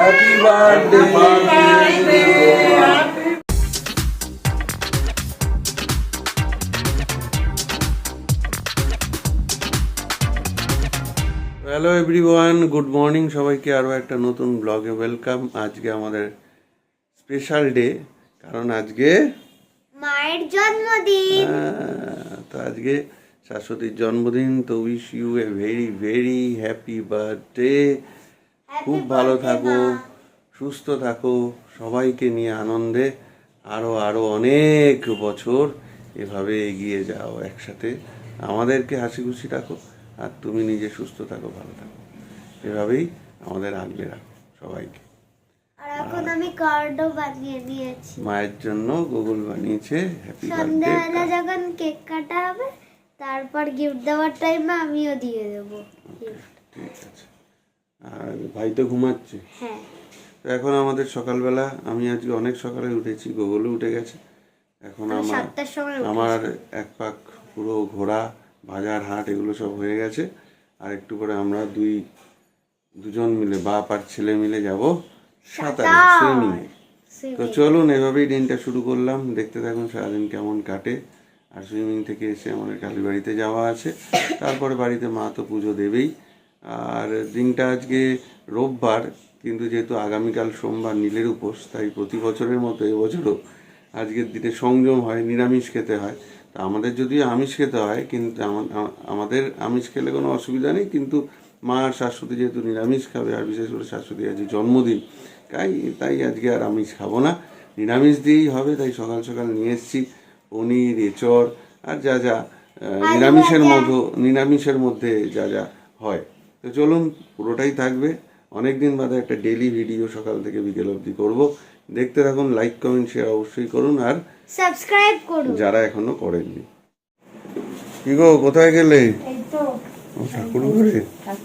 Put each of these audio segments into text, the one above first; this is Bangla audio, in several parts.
Happy birthday. Hello everyone, good morning সবাইকে। আরও একটা নতুন ব্লগে ওয়েলকাম। আজকে আমাদের স্পেশাল ডে, কারণ আজকে মায়ের জন্মদিন। তো আজকে শাশ্বতীর জন্মদিন। তো wish you a very very happy birthday. খুব ভালো থাকো, সুস্থ থাকো, সবাইকে নিয়ে আনন্দে আরও আরও অনেক বছর এভাবে এগিয়ে যাও একসাথে। আমাদেরকে হাসি খুশি রাখো, আর তুমি নিজে সুস্থ থাকো, ভালো থাকো, এভাবেই আমাদের আগলে রাখো সবাইকে। আর এখন আমি কার্ডও বানিয়ে নিয়েছি। মায়ের জন্য গুগল বানিয়েছে হ্যাপি বার্থডে। সন্ধ্যাবেলা যখন কেক কাটা হবে, তারপর গিফট দেওয়ার টাইমে আমিও দিয়ে দেবো গিফট। ঠিক আছে। আর ভাই তো ঘুমাচ্ছে। হ্যাঁ, তো এখন আমাদের সকালবেলা, আমি আজকে অনেক সকালে উঠেছি, গুগলও উঠে গেছে। এখন আমি আমার 7টার সময় আমার এক পাক পুরো ঘোরা, বাজার হাট এগুলো সব হয়ে গেছে। আর একটু পরে আমরা দুজন মিলে, বাপ আর ছেলে মিলে যাব সাঁতারে, সুইমিংয়ে। তো চলুন, এভাবেই দিনটা শুরু করলাম। দেখতে থাকুন সারাদিন কেমন কাটে। আর সুইমিং থেকে এসে আমাদের কালীবাড়িতে যাওয়া আছে, তারপরে বাড়িতে মা তো পুজো দেবেই। আর দিনটা আজকে রোববার, কিন্তু যেহেতু আগামীকাল সোমবার নীলের উপোস, তাই প্রতি বছরের মতো এবছরও আজকের দিনে সংযম হয়, নিরামিষ খেতে হয়। তা আমাদের যদিও আমিষ খেতে হয়, কিন্তু আমাদের আমিষ খেলে কোনো অসুবিধা নেই, কিন্তু মা আর শাশুড়ি যেহেতু নিরামিষ খাবে, আর বিশেষ করে শাশুড়ি আজকে জন্মদিন, তাই আজকে আর আমিষ খাবো না, নিরামিষ দিয়েই হবে। তাই সকাল সকাল নিয়ে এসেছি পনির, এঁচড় আর যা যা নিরামিষের মধ্যে যা যা হয়। তো চলুন, পুরোটাই থাকবে। অনেক দিন বাদে একটা ডেইলি ভিডিও সকাল থেকে বিকেল অবধি করবো। দেখতে থাকুন, লাইক কমেন্ট শেয়ার অবশ্যই করুন, আর সাবস্ক্রাইব করুন যারা এখনো করেননি। কি গো, কোথায় গেলে? ঠাকুর ঘরে?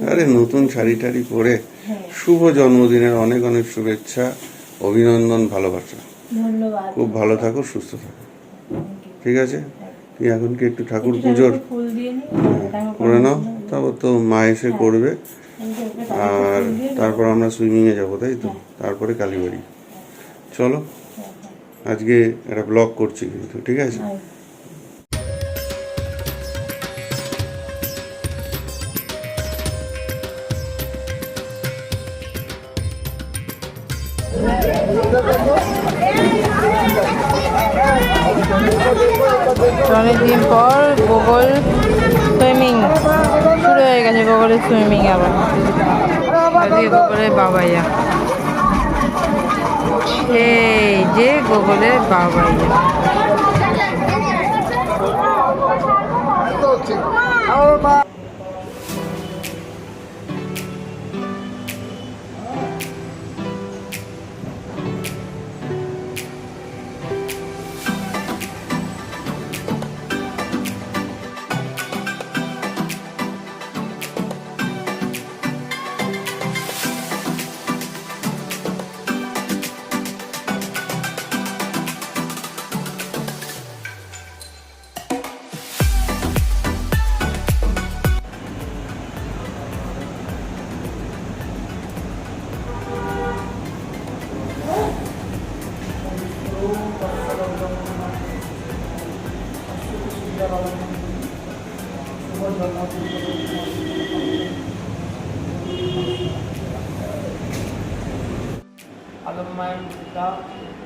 আরে নতুন শাড়ি টাড়ি পরে শুভ জন্মদিনের অনেক অনেক শুভেচ্ছা, অভিনন্দন, ভালোবাসা। ধন্যবাদ। খুব ভালো থাকো, সুস্থ থাকো, ঠিক আছে? তুই এখন কি একটু ঠাকুর পুজোর ফুল দিয়ে করে নাও, তারপর তো মা এসে করবে। আর তারপর আমরা সুইমিংয়ে যাবো, তাই তো? তারপরে কালীবাড়ি। চলো, আজকে একটা ব্লগ করছি কিন্তু, ঠিক আছে? অনেকদিন পর গুগল সুইমিং শুরু হয়ে গেছে। গুগলের সুইমিং আবার আজকে গুগলের বাবাইয়া, সেই যে গুগলের বাবাইয়া। আলমায়ের পিতা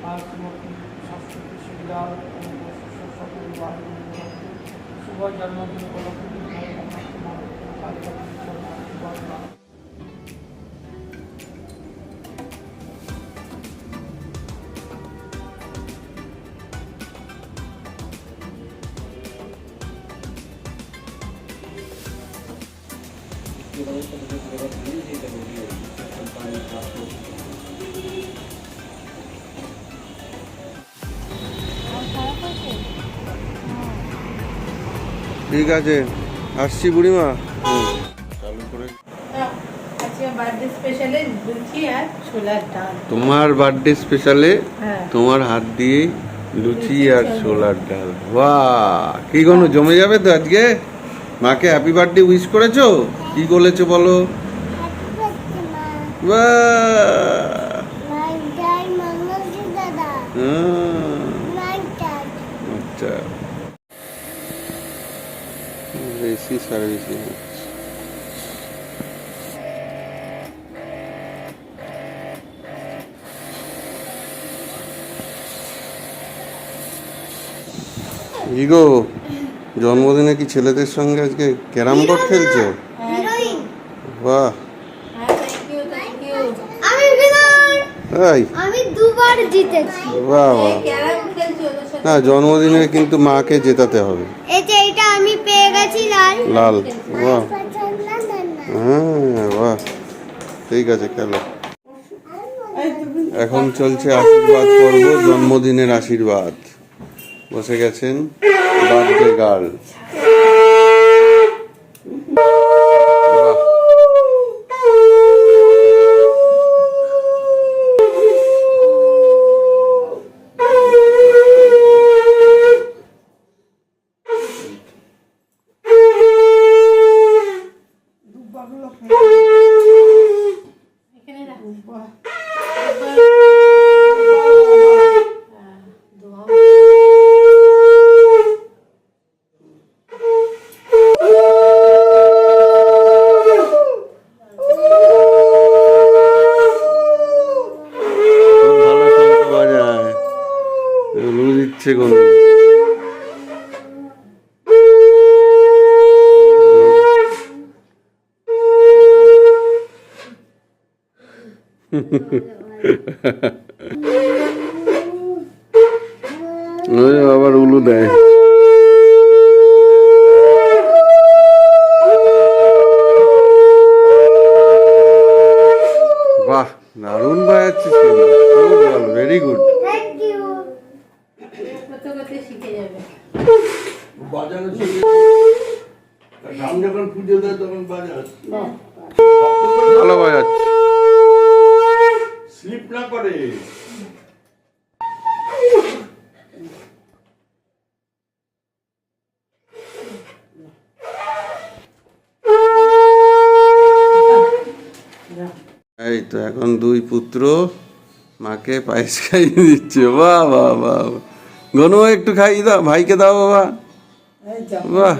আর শ্রীমতী শাশ্বতী সুবিধার শুভ জন্মদিন উপলক্ষে ঠিক আছে, আসছি বুড়িমা। চালু করে। বার্থডে স্পেশালে লুচি আর ছোলার ডাল। তোমার বার্থডে স্পেশালে হ্যাঁ, তোমার হাত দিয়ে লুচি আর ছোলার ডাল। বাহ, কি কোনো জমে যাবে তো আজকে। মাকে হ্যাপি বার্থডে উইশ করেছো? কি বলেছো বলো? বাহ। ইগো জন্মদিনে কি ছেলেদের সঙ্গে আজকে ক্যারাম বোর্ড খেলছো? হিরোইন বাহ, আমি winner! তাই আমি দুবার জিতেছি। বাহ বাহ। না, জন্মদিনে কিন্তু মাকে জেতাতে হবে। এই যে এটা আমি পেয়ে গেছি লাল। লাল, বাহ হ্যাঁ, বাহ ঠিক আছে, খেলো। এখন চলছে আশীর্বাদ পর্ব, জন্মদিনের আশীর্বাদ। বসে গেছেন বার্থডে গার্ল। খুব ভালো শঙ্খ বাজায়, লু দিচ্ছে কোনো। ওই আবার উলু দেয়। বাহ, দারুণ বাজাচ্ছিস, খুব ভালো, ভেরি গুড। Thank you. বাজানো শিখে ধান যখন পুজো দেয় তখন বাজাস ভালো বাজাচ্ছিস। স্লিপ না করে। এই তো এখন দুই পুত্র মাকে পায়েস খাইয়ে দিচ্ছে। বাহ বাহ বাহ, গনু একটু খাইয়ে দাও, ভাইকে দাও বাবা। বাহ,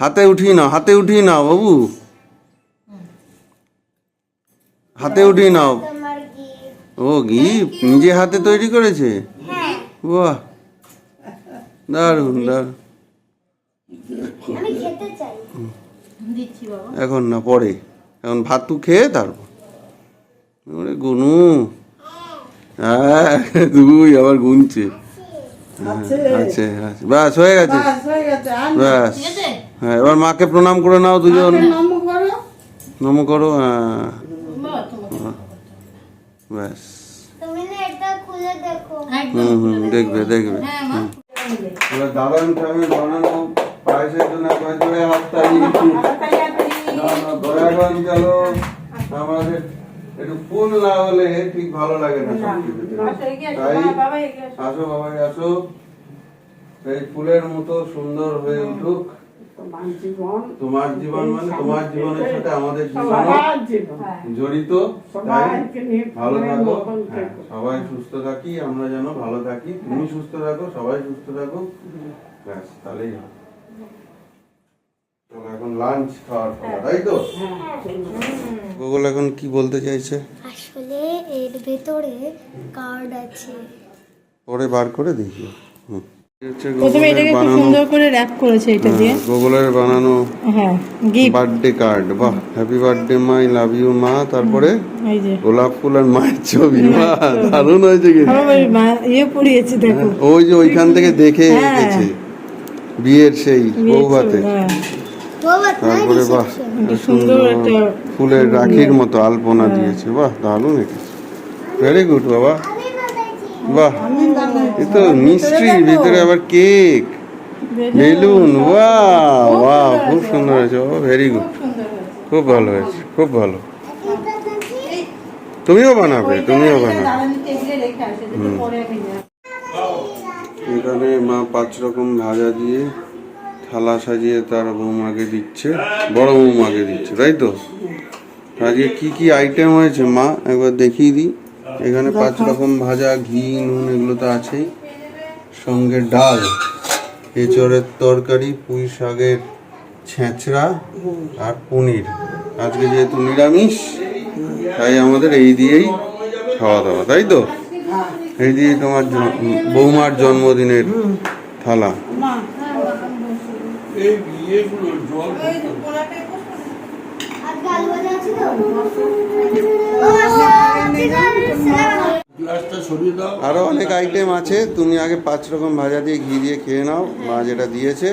হাতে উঠিয়ে নাও, হাতে উঠিয়ে নাও বাবু, হাতে উঠিয়ে নাও। তোমার gift। ও গিফট নিজে হাতে তৈরি করেছে? হ্যাঁ, বাহ, দারুণ দারুণ। আমি খেতে চাই। এখন না, পরে, এখন ভাত তু খেয়ে তারপর। ওরে গুনু, হ্যাঁ দুই আবার গুনছে। আছে আছে, ব্যাস হয়ে গেছে, ব্যাস। হ্যাঁ, এবার মাকে প্রণাম করে নাও দুজন, নম করো। হ্যাঁ, ব্যাস। তুমি না এটা খুলে দেখো। দেখবে দেখবে। এবার দাদান স্বামীর বানানো পায়েসের জন্য একবার করে হাততালি। এখন চলো, আমাদের একটু ফুল না হলে ঠিক ভালো লাগে না সব কিছুতে। তাই আসো বাবাই আসো, এই ফুলের মতো সুন্দর হয়ে উঠুক তোমার জীবন, মানে তোমার জীবনের সাথে আমাদের জীবন জড়িত। তাই ভালো থাকো, হ্যাঁ, সবাই সুস্থ থাকি, আমরা যেন ভালো থাকি, তুমি সুস্থ থাকো, সবাই সুস্থ থাকো, ব্যাস তাহলেই হবে। চলো এখন লাঞ্চ খাওয়ার পর, তাই তো? গুগল এখন কি বলতে চাইছে? আসলে এর ভেতরে কার্ড আছে। পরে বার করে দেখি। প্রথমে এটাকে খুব সুন্দর করে র‍্যাপ করেছে এটা দিয়ে। গুগলের বানানো হ্যাঁ, গিফট, বার্থডে কার্ড। বাহ, হ্যাপি বার্থডে মা, আই লাভ ইউ মা, তারপরে এই যে গোলাপ ফুল আর মায়ের ছবি। বাহ, দারুণ হয়েছে কিন্তু। আমার ইয়ে পড়িয়েছে দেখো, ওই যে ওইখান থেকে দেখে এসেছে বিয়ের সেই বৌভাতে। হ্যাঁ, তারপরে বাহ, সুন্দর একটা ফুলের রাখির মতো আলপনা দিয়েছে। বাহ, দারুণ এঁকেছে, ভেরি গুড বাবা। বাহ, এ তো মিষ্টির ভিতরে আবার কেক, বেলুন। বাহ বাহ, খুব সুন্দর হয়েছে বাবা, ভেরি গুড, খুব ভালো হয়েছে, খুব ভালো। তুমিও বানাবে, তুমিও বানাবে। এখানে মা 5 রকম ভাজা দিয়ে থালা সাজিয়ে তার বৌমাকে দিচ্ছে, বড় বৌমাকে দিচ্ছে, তাই তো? আজকে কি কি আইটেম হয়েছে মা একবার দেখিয়ে দিই। এখানে 5 রকম ভাজা, ঘি, নুন এগুলো তো আছেই, সঙ্গে ডাল, এঁচড়ের তরকারি, পুঁই শাকের ছেঁচড়া আর পনির। আজকে যেহেতু নিরামিষ, তাই আমাদের এই দিয়েই খাওয়া দাওয়া, তাই তো? এই দিয়ে তোমার বৌমার জন্মদিনের থালা। এই ইয়েগুলো জল আজকে আলু ভাজা আছে তো? ও আচ্ছা, ঠিক আছে। গ্লাসটা সরিয়ে দাও। আরো অনেক আইটেম আছে, তুমি আগে 5 রকম ভাজা দিয়ে ঘি দিয়ে খেয়ে নাও, মা যেটা দিয়েছে,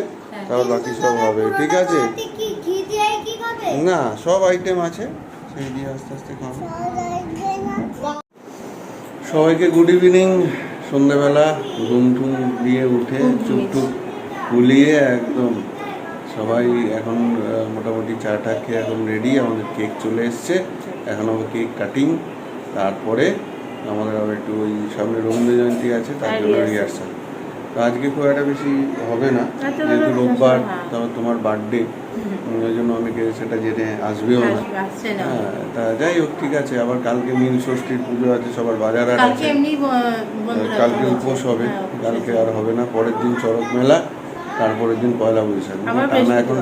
তারপর বাকি সব হবে, ঠিক আছে? কি ঘি দিয়ে কি খাবে? না, সব আইটেম আছে, সেই দিয়ে আস্তে আস্তে খাবো। সবাইকে গুড ইভিনিং। সন্ধ্যেবেলা ঘুম টুম দিয়ে উঠে চুপটুপ গুলিয়ে একদম সবাই এখন মোটামুটি চাটা খেয়ে এখন রেডি। আমাদের কেক চলে এসছে, এখন হবে কেক কাটিং, তারপরে আমাদের আবার একটু ওই সামনে রবীন্দ্র জয়ন্তী আছে, তার জন্য রিহার্সাল। তো আজকে খুব একটা বেশি হবে না, যেহেতু রোববার, তারপর তোমার বার্থডে, ওই জন্য অনেকে সেটা জেনে আসবেও না। হ্যাঁ, তা যাই হোক, ঠিক আছে। আবার কালকে নীল ষষ্ঠীর পুজো আছে, সবার বাজার হাট আছে, কালকে উপোস হবে, কালকে আর হবে না। পরের দিন চড়ক মেলা, তারপরের দিন পয়লা বৈশাখ, টানা এখন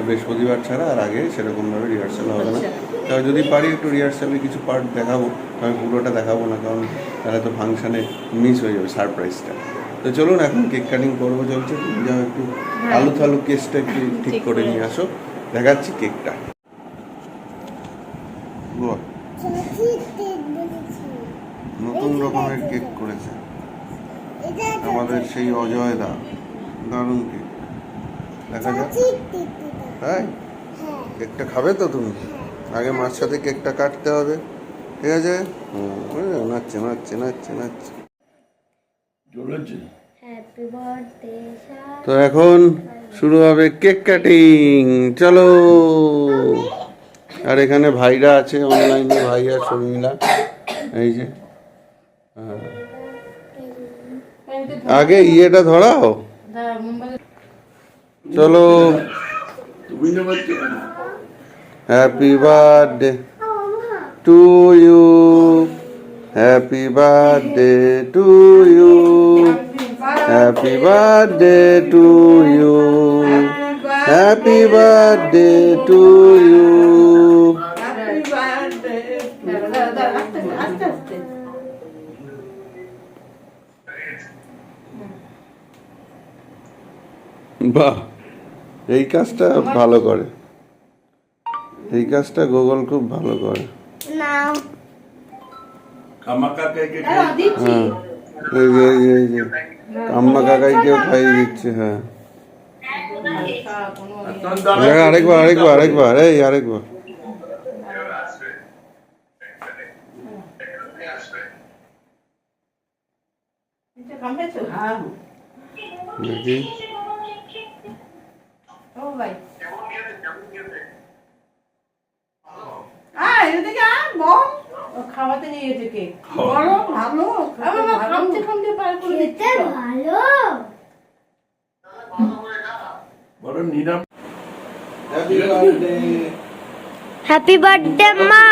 বৃহস্পতিবার ছাড়া আর আগে সেরকমভাবে রিহার্সাল হবে না। তবে যদি পারি একটু রিহার্সালে কিছু পার্ট দেখাবো, আমি পুরোটা দেখাবো না, কারণ তাহলে তো ফাংশানে মিস হয়ে যাবে সারপ্রাইজটা। তো চলুন, এখন কেক কাটিং পর্ব চলছে, তুমি যাও একটু আলু থালু কেসটা একটু ঠিক করে নিয়ে আসো, দেখাচ্ছি কেকটা। নতুন রকমের কেক করেছে আমাদের সেই অজয় দা, দারুণ কেক, দেখা যাক। তাই কেকটা খাবে তো তুমি? আগে মার সাথে কেকটা কাটতে হবে, ঠিক আছে? নাচছে নাচছে নাচছে নাচছে। জ্বলেছে। Happy birthday. তো এখন শুরু হবে কেক কাটিং, চলো। আর এখানে ভাইরা আছে অনলাইনে, ভাই আর শর্মিলা, এই যে। হ্যাঁ, আগে ইয়েটা ধরাও, চলো। তুমি না বাচ্চা happy birthday to you, happy birthday to you, happy birthday to you, happy birthday to you. বাহ, এই কাজটা ভালো করে, এই কাজটা গুগল খুব ভালো করে। নাও কামাকা কেকে হ্যাঁ, এই যে কাম্মা কাকাইকেও খাইয়ে দিচ্ছে। হ্যাঁ, আরেকবার এই আরেকবার। দেখি খাওয়াতে নিয়ে গেছে কেক, ভালো খেতে ভালো। বড় নিরাম। হ্যাপি বার্থডে, হ্যাপি বার্থডে মা।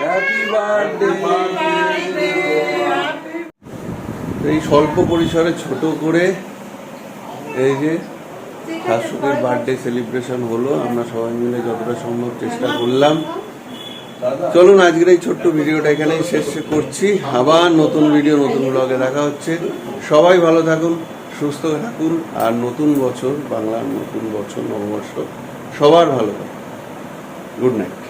Happy birthday. এই স্বল্প পরিসরে ছোট করে এই যে শাশুড়ির বার্থডে সেলিব্রেশন হলো, আমরা সবাই মিলে যতটা সম্ভব চেষ্টা করলাম। চলুন, আজকের এই ছোট্ট ভিডিওটা এখানেই শেষ করছি। আবার নতুন ভিডিও, নতুন ব্লগে দেখা হচ্ছে। সবাই ভালো থাকুন, সুস্থ থাকুন, আর নতুন বছর, বাংলার নতুন বছর, নববর্ষ সবার ভালো থাকুন। Good night.